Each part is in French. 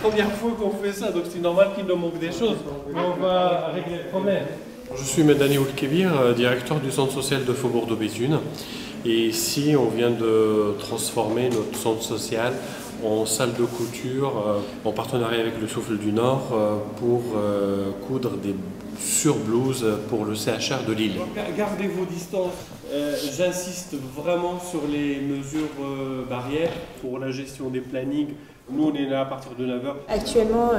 première fois qu'on fait ça, donc c'est normal qu'il nous manque des choses. Mais on va régler le problème. Je suis Medani Oulkebir, directeur du centre social de Faubourg de Béthune. Et ici, on vient de transformer notre centre social en salle de couture en partenariat avec le Souffle du Nord pour coudre des surblouses pour le CHR de Lille. Gardez vos distances. J'insiste vraiment sur les mesures barrières pour la gestion des plannings. Nous, on est là à partir de 9h. Actuellement,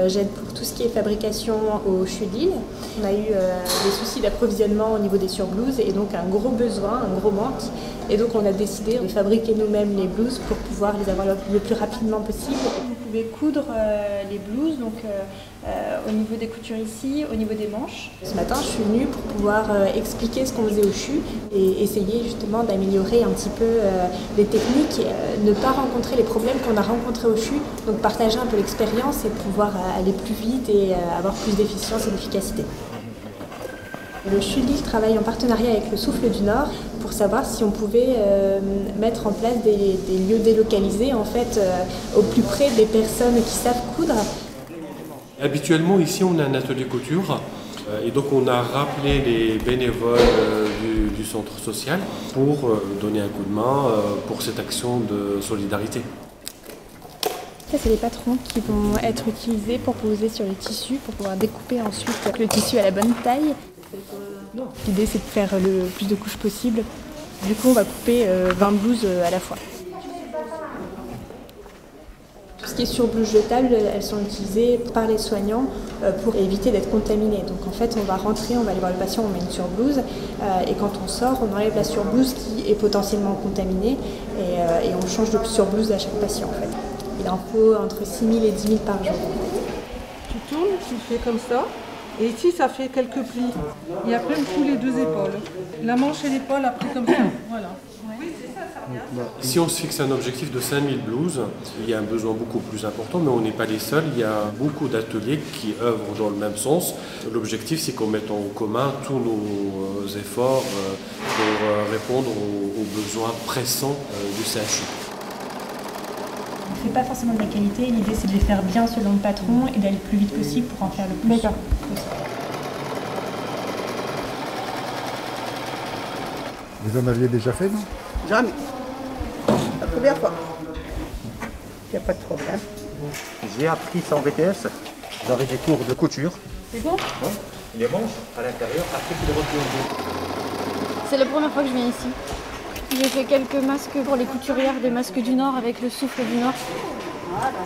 j'aide pour tout ce qui est fabrication au CHU de Lille. On a eu des soucis d'approvisionnement au niveau des surblouses et donc un gros besoin, un gros manque. Et donc on a décidé de fabriquer nous-mêmes les blouses pour pouvoir les avoir le plus rapidement possible. Vous pouvez coudre les blouses donc, au niveau des coutures ici, au niveau des manches. Ce matin, je suis venue pour pouvoir expliquer ce qu'on faisait au CHU et essayer justement d'améliorer un petit peu les techniques, ne pas rencontrer les problèmes qu'on a rencontrés au CHU, donc partager un peu l'expérience et pouvoir aller plus vite et avoir plus d'efficience et d'efficacité. Le CHU de Lille travaille en partenariat avec le Souffle du Nord pour savoir si on pouvait mettre en place des lieux délocalisés en fait, au plus près des personnes qui savent coudre. Habituellement ici on a un atelier couture et donc on a rappelé les bénévoles du centre social pour donner un coup de main pour cette action de solidarité. Ça, c'est les patrons qui vont être utilisés pour poser sur les tissus, pour pouvoir découper ensuite le tissu à la bonne taille. L'idée, c'est de faire le plus de couches possible. Du coup, on va couper 20 blouses à la fois. Tout ce qui est surblouses jetables, elles sont utilisées par les soignants pour éviter d'être contaminées. Donc en fait, on va rentrer, on va aller voir le patient, on met une surblouse et quand on sort, on enlève la surblouse qui est potentiellement contaminée et on change de surblouse à chaque patient en fait. Il en faut entre 6 000 et 10 000 par jour. Tu tournes, tu fais comme ça. Et ici, ça fait quelques plis. Et après, on fout les deux épaules. La manche et l'épaule, après comme ça. Voilà. Oui, c'est ça, ça revient. Si on se fixe un objectif de 5000 blouses, il y a un besoin beaucoup plus important, mais on n'est pas les seuls. Il y a beaucoup d'ateliers qui œuvrent dans le même sens. L'objectif, c'est qu'on mette en commun tous nos efforts pour répondre aux besoins pressants du CHU. On ne fait pas forcément de la qualité, l'idée c'est de les faire bien selon le patron et d'aller le plus vite possible pour en faire le plus possible. Vous en aviez déjà fait, non? Jamais. La première fois. Il n'y a pas de problème. J'ai appris ça en BTS. J'avais des cours de couture. C'est bon? Ouais. Les manches à l'intérieur, après tu les retires. C'est la première fois que je viens ici. J'ai fait quelques masques pour les couturières, des masques du Nord avec le Souffle du Nord. Voilà.